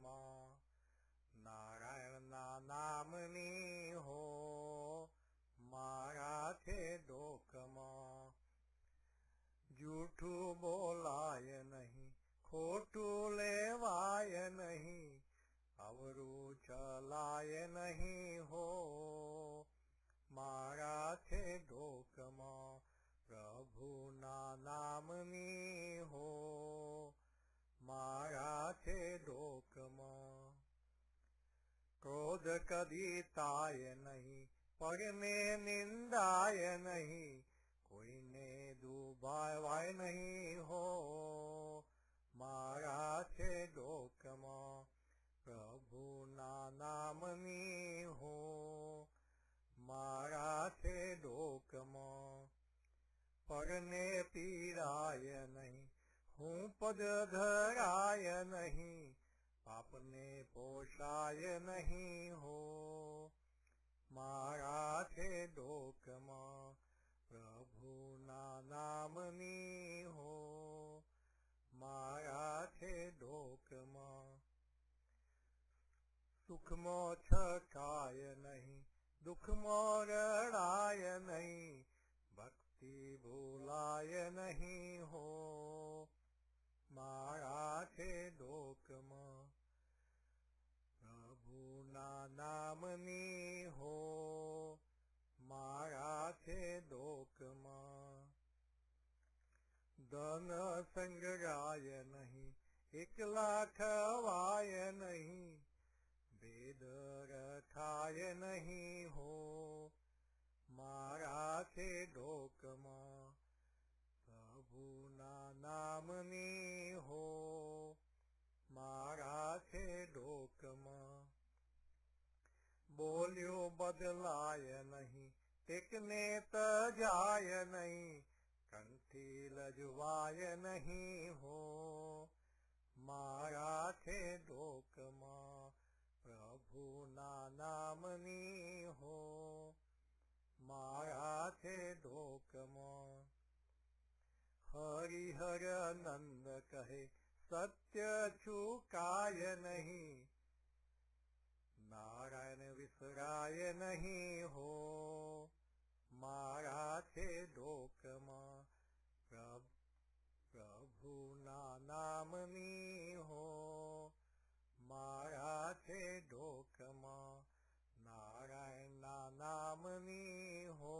માં નારાયણના નામની હો મારા છે ડોકમાં. જૂઠું બોલાય નહીં, ખોટું લેવાય નહીં, અવરું ચલાય નહીં હો મારા છે ડોકમાં. પ્રભુના નામની હો મારા છે ડોકમાં. ક્રોધ કદી તાય નહીં, પરને નિંદાય નહીં, કોઈને દુભાવાય નહીં હો મારા છે ડોકમાં. પ્રભુના નામની હો મારા છે ડોકમાં. પરને પીરાય નહીં, હું પદ ધરાય નહીં, પાપને પોષાય નહીં હો મારા છે ડોકમાં. પ્રભુના નામની હો મારા છે ડોકમાં. સુખમાં છકાય નહીં, દુઃખમાં રડાય નહીં, ભક્તિ ભૂલાય નહીં હો મારા છે ડોકમાં. પ્રભુના નામની હો મારા છે ડોકમાં. ધન સંગ્રહાય નહીં, એકલા ખવાય નહીં, ભેદ રખાય નહીં હો મારા છે ડોકમાં. પ્રભુના નામની હો મારા છે ડોકમાં. બોલ્યો બદલાય નહીં, ટેકને તજાય નહીં, કંઠી લજવાય નહીં હો મારા છે ડોકમાં. પ્રભુના નામની હો મારા છે ડોકમાં. હરિહર નંદ કહે સત્ય છુકાય નહીં, નારાયણ વિસરાય નહીં હો મારા છે ડોકમાં. પ્રભુના નામની હો મારા છે ડોકમાં. નારાયણના નામની હો